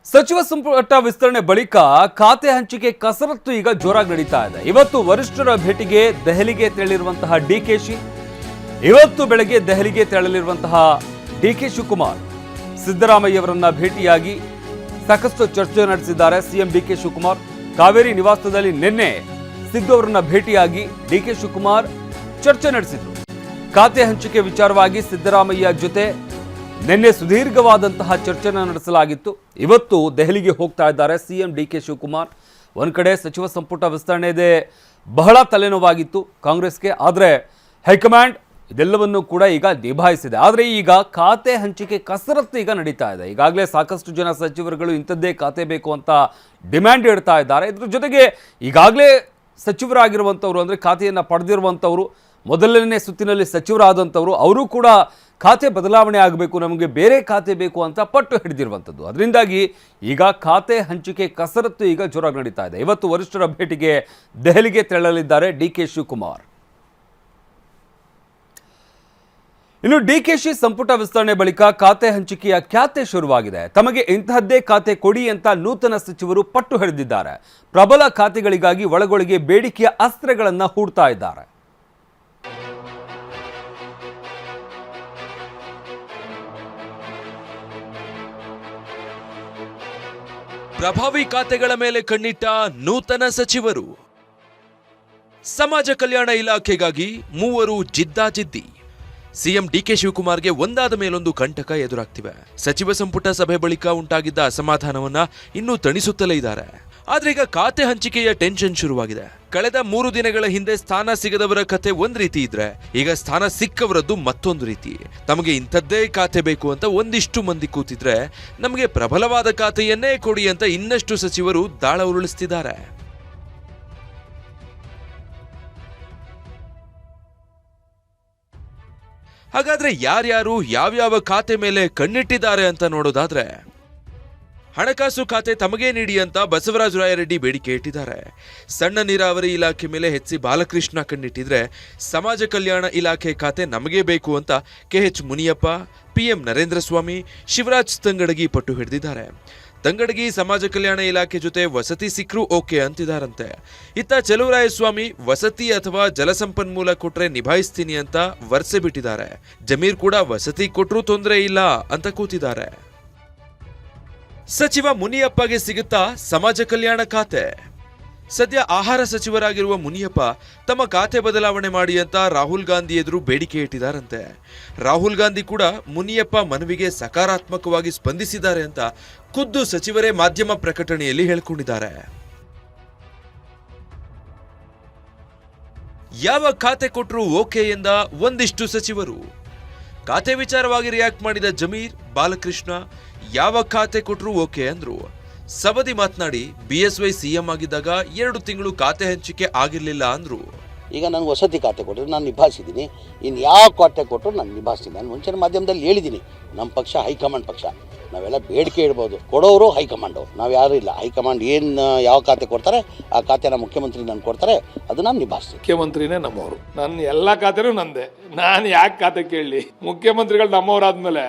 ಸಚಿವ ಸಂಪುಟ ವಿಸ್ತರಣೆ ಬಳಿಕ ಖಾತೆ ಹಂಚಿಕೆ ಕಸರತ್ತು ಈಗ ಜೋರಾಗಿ ನಡೀತಾ ಇದೆ. ಇವತ್ತು ವರಿಷ್ಠರ ಭೇಟಿಗೆ ದೆಹಲಿಗೆ ತೆರಳಿರುವಂತಹ ಡಿಕೆಶಿ, ಇವತ್ತು ಬೆಳಗ್ಗೆ ದೆಹಲಿಗೆ ತೆರಳಲಿರುವಂತಹ ಡಿಕೆ ಶಿವಕುಮಾರ್ ಸಿದ್ದರಾಮಯ್ಯವರನ್ನ ಭೇಟಿಯಾಗಿ ಸಾಕಷ್ಟು ಚರ್ಚೆ ನಡೆಸಿದ್ದಾರೆ. ಸಿಎಂ ಡಿಕೆ ಶಿವಕುಮಾರ್ ಕಾವೇರಿ ನಿವಾಸದಲ್ಲಿ ನಿನ್ನೆ ಸಿದ್ದು ಅವರನ್ನ ಭೇಟಿಯಾಗಿ ಡಿಕೆ ಶಿವಕುಮಾರ್ ಚರ್ಚೆ ನಡೆಸಿದ್ರು. ಖಾತೆ ಹಂಚಿಕೆ ವಿಚಾರವಾಗಿ ಸಿದ್ದರಾಮಯ್ಯ ಜೊತೆ ನಿನ್ನೆ ಸುದೀರ್ಘವಾದಂತಹ ಚರ್ಚೆಯನ್ನು ನಡೆಸಲಾಗಿತ್ತು. ಇವತ್ತು ದೆಹಲಿಗೆ ಹೋಗ್ತಾ ಇದ್ದಾರೆ ಸಿಎಂ ಡಿಕೆ ಶಿವಕುಮಾರ್. ಒಂದು ಕಡೆ ಸಚಿವ ಸಂಪುಟ ವಿಸ್ತರಣೆ ಇದೆ, ಬಹಳ ತಲೆನೋವಾಗಿತ್ತು ಕಾಂಗ್ರೆಸ್ಗೆ. ಆದರೆ ಹೈಕಮಾಂಡ್ ಇದೆಲ್ಲವನ್ನು ಕೂಡ ಈಗ ನಿಭಾಯಿಸಿದೆ. ಆದರೆ ಈಗ ಖಾತೆ ಹಂಚಿಕೆ ಕಸರತ್ತು ಈಗ ನಡೀತಾ ಇದೆ. ಈಗಾಗಲೇ ಸಾಕಷ್ಟು ಜನ ಸಚಿವರುಗಳು ಇಂಥದ್ದೇ ಖಾತೆ ಬೇಕು ಅಂತ ಡಿಮ್ಯಾಂಡ್ ಇಡ್ತಾ ಇದ್ದಾರೆ. ಇದ್ರ ಜೊತೆಗೆ ಈಗಾಗಲೇ ಸಚಿವರಾಗಿರುವಂಥವ್ರು, ಅಂದರೆ ಖಾತೆಯನ್ನು ಪಡೆದಿರುವಂಥವ್ರು, ಮೊದಲನೇ ಸುತ್ತಿನಲ್ಲಿ ಸಚಿವರಾದಂಥವರು, ಅವರು ಕೂಡ ಖಾತೆ ಬದಲಾವಣೆ ಆಗಬೇಕು, ನಮಗೆ ಬೇರೆ ಖಾತೆ ಬೇಕು ಅಂತ ಪಟ್ಟು ಹಿಡಿದಿರುವಂಥದ್ದು. ಅದರಿಂದಾಗಿ ಈಗ ಖಾತೆ ಹಂಚಿಕೆ ಕಸರತ್ತು ಈಗ ಜೋರಾಗಿ ನಡೀತಾ ಇದೆ. ಇವತ್ತು ವರಿಷ್ಠರ ಭೇಟಿಗೆ ದೆಹಲಿಗೆ ತೆರಳಲಿದ್ದಾರೆ ಡಿಕೆ ಶಿವಕುಮಾರ್. ಇನ್ನು ಡಿಕೆಶಿ ಸಂಪುಟ ವಿಸ್ತರಣೆ ಬಳಿಕ ಖಾತೆ ಹಂಚಿಕೆಯ ಖ್ಯಾತೆ ಶುರುವಾಗಿದೆ. ತಮಗೆ ಇಂತಹದ್ದೇ ಖಾತೆ ಕೊಡಿ ಅಂತ ನೂತನ ಸಚಿವರು ಪಟ್ಟು ಹಿಡಿದಿದ್ದಾರೆ. ಪ್ರಬಲ ಖಾತೆಗಳಿಗಾಗಿ ಒಳಗೊಳಗೆ ಬೇಡಿಕೆಯ ಅಸ್ತ್ರಗಳನ್ನು ಹೂಡ್ತಾ ಇದ್ದಾರೆ. ಪ್ರಭಾವಿ ಖಾತೆಗಳ ಮೇಲೆ ಕಣ್ಣಿಟ್ಟ ನೂತನ ಸಚಿವರು. ಸಮಾಜ ಕಲ್ಯಾಣ ಇಲಾಖೆಗಾಗಿ ಮೂವರು ಜಿದ್ದಾಜಿದ್ದಿ. ಸಿಎಂ ಡಿಕೆ ಶಿವಕುಮಾರ್ಗೆ ಒಂದಾದ ಮೇಲೊಂದು ಕಂಟಕ ಎದುರಾಗ್ತಿವೆ. ಸಚಿವ ಸಂಪುಟ ಸಭೆ ಬಳಿಕ ಉಂಟಾಗಿದ್ದ ಅಸಮಾಧಾನವನ್ನ ಇನ್ನೂ ತಣಿಸುತ್ತಲೇ ಇದ್ದಾರೆ. ಆದ್ರೆ ಈಗ ಖಾತೆ ಹಂಚಿಕೆಯ ಟೆನ್ಷನ್ ಶುರುವಾಗಿದೆ. ಕಳೆದ 3 ದಿನಗಳ ಹಿಂದೆ ಸ್ಥಾನ ಸಿಗದವರ ಕತೆ ಒಂದ್ ರೀತಿ ಇದ್ರೆ, ಈಗ ಸ್ಥಾನ ಸಿಕ್ಕವರದ್ದು ಮತ್ತೊಂದು ರೀತಿ. ತಮಗೆ ಇಂಥದ್ದೇ ಖಾತೆ ಬೇಕು ಅಂತ ಒಂದಿಷ್ಟು ಮಂದಿ ಕೂತಿದ್ರೆ, ನಮಗೆ ಪ್ರಬಲವಾದ ಖಾತೆಯನ್ನೇ ಕೊಡಿ ಅಂತ ಇನ್ನಷ್ಟು ಸಚಿವರು ದಾಳ ಉರುಳಿಸ್ತಿದ್ದಾರೆ. ಹಾಗಾದ್ರೆ ಯಾರ್ಯಾರು ಯಾವ್ಯಾವ ಖಾತೆ ಮೇಲೆ ಕಣ್ಣಿಟ್ಟಿದ್ದಾರೆ ಅಂತ ನೋಡೋದಾದ್ರೆ, ಹಣಕಾಸು ಖಾತೆ ತಮಗೇ ನೀಡಿ ಅಂತ ಬಸವರಾಜ ರಾಯರೆಡ್ಡಿ ಬೇಡಿಕೆ ಇಟ್ಟಿದ್ದಾರೆ. ಸಣ್ಣ ನೀರಾವರಿ ಇಲಾಖೆ ಮೇಲೆ ಎಚ್.ಸಿ. ಬಾಲಕೃಷ್ಣ ಕಣ್ಣಿಟ್ಟಿದ್ರೆ, ಸಮಾಜ ಕಲ್ಯಾಣ ಇಲಾಖೆ ಖಾತೆ ನಮಗೇ ಬೇಕು ಅಂತ ಕೆ.ಎಚ್. ಮುನಿಯಪ್ಪ, ಪಿಎಂ ನರೇಂದ್ರ ಸ್ವಾಮಿ, ಶಿವರಾಜ್ ತಂಗಡಗಿ ಪಟ್ಟು ಹಿಡಿದಿದ್ದಾರೆ. ತಂಗಡಗಿ ಸಮಾಜ ಕಲ್ಯಾಣ ಇಲಾಖೆ ಜೊತೆ ವಸತಿ ಸಿಕ್ಕರೂ ಓಕೆ ಅಂತಿದಾರಂತೆ. ಇತ್ತ ಚಲುವರಾಯಸ್ವಾಮಿ ವಸತಿ ಅಥವಾ ಜಲಸಂಪನ್ಮೂಲ ಕೊಟ್ರೆ ನಿಭಾಯಿಸ್ತೀನಿ ಅಂತ ವರ್ಸೆ ಬಿಟ್ಟಿದ್ದಾರೆ. ಜಮೀರ್ ಕೂಡ ವಸತಿ ಕೊಟ್ರೂ ತೊಂದರೆ ಇಲ್ಲ ಅಂತ ಕೂತಿದ್ದಾರೆ. ಸಚಿವ ಮುನಿಯಪ್ಪಗೆ ಸಿಗುತ್ತಾ ಸಮಾಜ ಕಲ್ಯಾಣ ಖಾತೆ? ಸದ್ಯ ಆಹಾರ ಸಚಿವರಾಗಿರುವ ಮುನಿಯಪ್ಪ ತಮ್ಮ ಖಾತೆ ಬದಲಾವಣೆ ಮಾಡಿ ಅಂತ ರಾಹುಲ್ ಗಾಂಧಿ ಎದುರು ಬೇಡಿಕೆ ಇಟ್ಟಿದ್ದಾರಂತೆ. ರಾಹುಲ್ ಗಾಂಧಿ ಕೂಡ ಮುನಿಯಪ್ಪ ಮನವಿಗೆ ಸಕಾರಾತ್ಮಕವಾಗಿ ಸ್ಪಂದಿಸಿದ್ದಾರೆ ಅಂತ ಖುದ್ದು ಸಚಿವರೇ ಮಾಧ್ಯಮ ಪ್ರಕಟಣೆಯಲ್ಲಿ ಹೇಳಿಕೊಂಡಿದ್ದಾರೆ. ಯಾವ ಖಾತೆ ಕೊಟ್ಟರೂ ಓಕೆ ಎಂದ ಒಂದಿಷ್ಟು ಸಚಿವರು. ಖಾತೆ ವಿಚಾರವಾಗಿ ರಿಯಾಕ್ಟ್ ಮಾಡಿದ ಜಮೀರ್, ಬಾಲಕೃಷ್ಣ ಯಾವ ಖಾತೆ ಕೊಟ್ಟರೂ ಓಕೆ ಅಂದ್ರು. ಸವದಿ ಮಾತನಾಡಿ, BSY ಸಿಎಂ ಆಗಿದ್ದಾಗ 2 ತಿಂಗಳು ಖಾತೆ ಹಂಚಿಕೆ ಆಗಿರ್ಲಿಲ್ಲ ಅಂದ್ರು. ಈಗ ನನಗೆ ವಸತಿ ಖಾತೆ ಕೊಟ್ಟರು ನಾನು ನಿಭಾಯಿಸಿದ್ದೀನಿ, ಇನ್ನು ಯಾವ ಖಾತೆ ಕೊಟ್ಟರು ನಾನು ನಿಭಾಯಿಸ್ತೀನಿ. ನಾನು ಮುಂಚಿನ ಮಾಧ್ಯಮದಲ್ಲಿ ಹೇಳಿದ್ದೀನಿ, ನಮ್ಮ ಪಕ್ಷ ಹೈಕಮಾಂಡ್ ಪಕ್ಷ, ನಾವೆಲ್ಲ ಬೇಡಿಕೆ ಇಡ್ಬೋದು, ಕೊಡೋರು ಹೈಕಮಾಂಡು, ನಾವು ಯಾರೂ ಇಲ್ಲ. ಹೈಕಮಾಂಡ್ ಏನು ಯಾವ ಖಾತೆ ಕೊಡ್ತಾರೆ ಆ ಖಾತೆನ ಮುಖ್ಯಮಂತ್ರಿ ನಾನು ಕೊಡ್ತಾರೆ, ಅದು ನಾನು ನಿಭಾಯಿಸ್ತೀನಿ. ಮುಖ್ಯಮಂತ್ರಿನೇ ನಮ್ಮವರು, ನನ್ನ ಎಲ್ಲ ಖಾತೆನೂ ನಂದೆ, ನಾನು ಯಾಕೆ ಖಾತೆ ಕೇಳಲಿ? ಮುಖ್ಯಮಂತ್ರಿಗಳು ನಮ್ಮವರಾದ್ಮೇಲೆ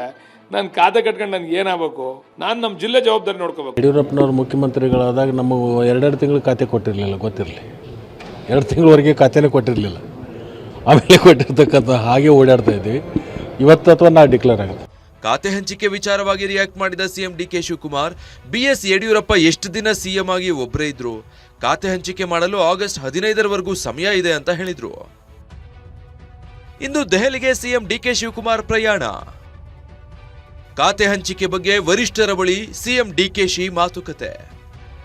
ನಾನು ಖಾತೆ ಕಟ್ಕೊಂಡು ನನಗೆ ಏನಾಗಬೇಕು? ನಾನು ನಮ್ಮ ಜಿಲ್ಲೆ ಜವಾಬ್ದಾರಿ ನೋಡ್ಕೋಬೇಕು. ಯಡಿಯೂರಪ್ಪನವ್ರು ಮುಖ್ಯಮಂತ್ರಿಗಳಾದಾಗ ನಮಗೆ 2 ತಿಂಗಳು ಖಾತೆ ಕೊಟ್ಟಿರಲಿಲ್ಲ, ಗೊತ್ತಿರಲಿ. 2 ತಿಂಗಳವರೆಗೆ ಖಾತೆನೇ ಕೊಟ್ಟಿರಲಿಲ್ಲ. ಆಮೇಲೆ ಕೊಟ್ಟಿರ್ತಕ್ಕಂಥ ಹಾಗೆ ಓಡಾಡ್ತಾ ಇದ್ದೀವಿ. ಇವತ್ತು ಅಥವಾ ನಾವು ಡಿಕ್ಲೇರ್ ಆಗುತ್ತೆ. ಖಾತೆ ಹಂಚಿಕೆ ವಿಚಾರವಾಗಿ ರಿಯಾಕ್ಟ್ ಮಾಡಿದ ಸಿಎಂ ಡಿಕೆ ಶಿವಕುಮಾರ್, BS ಯಡಿಯೂರಪ್ಪ ಎಷ್ಟು ದಿನ ಸಿಎಂ ಆಗಿ ಒಬ್ಬರೇ ಇದ್ರು, ಖಾತೆ ಹಂಚಿಕೆ ಮಾಡಲು ಆಗಸ್ಟ್ 15ರವರೆಗೂ ಸಮಯ ಇದೆ ಅಂತ ಹೇಳಿದ್ರು. ಇಂದು ದೆಹಲಿಗೆ ಸಿಎಂ ಡಿಕೆ ಶಿವಕುಮಾರ್ ಪ್ರಯಾಣ. ಖಾತೆ ಹಂಚಿಕೆ ಬಗ್ಗೆ ವರಿಷ್ಠರ ಬಳಿ ಸಿಎಂ ಡಿಕೆಶಿ ಮಾತುಕತೆ.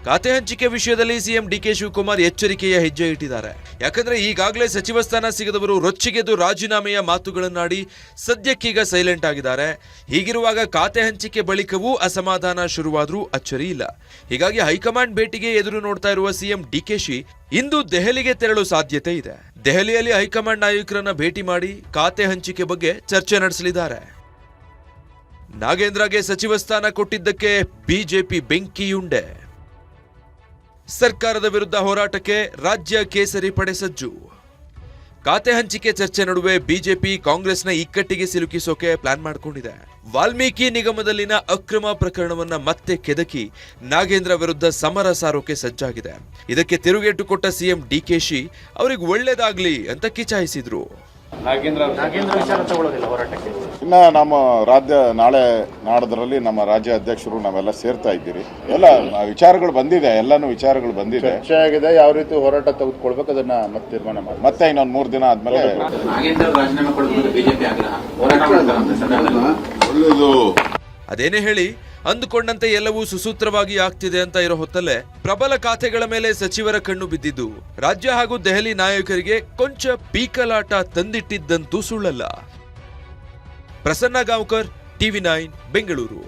ಖಾತೆ ಹಂಚಿಕೆ ವಿಷಯದಲ್ಲಿ ಸಿಎಂ ಡಿಕೆ ಶಿವಕುಮಾರ್ ಎಚ್ಚರಿಕೆಯ ಹೆಜ್ಜೆ ಇಟ್ಟಿದ್ದಾರೆ. ಯಾಕಂದ್ರೆ ಈಗಾಗಲೇ ಸಚಿವ ಸ್ಥಾನ ಸಿಗದವರು ರೊಚ್ಚಿಗೆದ್ದು ರಾಜೀನಾಮೆಯ ಮಾತುಗಳನ್ನಾಡಿ ಸದ್ಯಕ್ಕೀಗ ಸೈಲೆಂಟ್ ಆಗಿದ್ದಾರೆ. ಹೀಗಿರುವಾಗ ಖಾತೆ ಹಂಚಿಕೆ ಬಳಿಕವೂ ಅಸಮಾಧಾನ ಶುರುವಾದ್ರೂ ಅಚ್ಚರಿ ಇಲ್ಲ. ಹೀಗಾಗಿ ಹೈಕಮಾಂಡ್ ಭೇಟಿಗೆ ಎದುರು ನೋಡ್ತಾ ಇರುವ ಸಿಎಂ ಡಿಕೆಶಿ ಇಂದು ದೆಹಲಿಗೆ ತೆರಳು ಸಾಧ್ಯತೆ ಇದೆ. ದೆಹಲಿಯಲ್ಲಿ ಹೈಕಮಾಂಡ್ ನಾಯಕರನ್ನ ಭೇಟಿ ಮಾಡಿ ಖಾತೆ ಹಂಚಿಕೆ ಬಗ್ಗೆ ಚರ್ಚೆ ನಡೆಸಲಿದ್ದಾರೆ. ನಾಗೇಂದ್ರಗೆ ಸಚಿವ ಸ್ಥಾನ ಕೊಟ್ಟಿದ್ದಕ್ಕೆ ಬಿಜೆಪಿ ಬೆಂಕಿಯುಂಡೆ. ಸರ್ಕಾರದ ವಿರುದ್ಧ ಹೋರಾಟಕ್ಕೆ ರಾಜ್ಯ ಕೇಸರಿ ಪಡೆ ಸಜ್ಜು. ಖಾತೆ ಹಂಚಿಕೆ ಚರ್ಚೆ ನಡುವೆ ಬಿಜೆಪಿ ಕಾಂಗ್ರೆಸ್ನ ಇಕ್ಕಟ್ಟಿಗೆ ಸಿಲುಕಿಸೋಕೆ ಪ್ಲಾನ್ ಮಾಡಿಕೊಂಡಿದೆ. ವಾಲ್ಮೀಕಿ ನಿಗಮದಲ್ಲಿನ ಅಕ್ರಮ ಪ್ರಕರಣವನ್ನ ಮತ್ತೆ ಕೆದಕಿ ನಾಗೇಂದ್ರ ವಿರುದ್ಧ ಸಮರ ಸಾರೋಕೆ ಸಜ್ಜಾಗಿದೆ. ಇದಕ್ಕೆ ತಿರುಗೇಟು ಕೊಟ್ಟ ಸಿಎಂ ಡಿಕೆಶಿ ಅವರಿಗೆ ಒಳ್ಳೇದಾಗ್ಲಿ ಅಂತ ಕಿಚಾಯಿಸಿದ್ರು. ಇನ್ನ ನಮ್ಮ ರಾಜ್ಯ ನಾಳೆ ನಾಡದ್ರಲ್ಲಿ ನಮ್ಮ ರಾಜ್ಯ ಅಧ್ಯಕ್ಷರು ನಾವೆಲ್ಲ ಸೇರ್ತಾ ಇದ್ದೀರಿ. ಎಲ್ಲ ವಿಚಾರಗಳು ಬಂದಿದೆ, ಎಲ್ಲಾನು ವಿಚಾರಗಳು ಬಂದಿದೆ, ಚರ್ಚೆ ಆಗಿದೆ. ಯಾವ ರೀತಿ ಹೋರಾಟ ತೆಗೆದುಕೊಳ್ಬೇಕು ಅದನ್ನ ಮತ್ತೆ ತೀರ್ಮಾನ ಮಾಡಿ ಮತ್ತೆ ಇನ್ನೊಂದು 3 ದಿನ ಆದ್ಮೇಲೆ ಅದೇನೇ ಹೇಳಿ ಅಂದುಕೊಂಡಂತೆ ಎಲ್ಲವೂ ಸುಸೂತ್ರವಾಗಿ ಆಗ್ತಿದೆ ಅಂತ ಇರೋ ಹೊತ್ತಲ್ಲೇ ಪ್ರಬಲ ಖಾತೆಗಳ ಮೇಲೆ ಸಚಿವರ ಕಣ್ಣು ಬಿದ್ದಿದ್ದು ರಾಜ್ಯ ಹಾಗೂ ದೆಹಲಿ ನಾಯಕರಿಗೆ ಕೊಂಚ ಪೀಕಲಾಟ ತಂದಿಟ್ಟಿದ್ದಂತೂ ಸುಳ್ಳಲ್ಲ. ಪ್ರಸನ್ನ ಗಾಂವ್ಕರ್, TV9 ಬೆಂಗಳೂರು.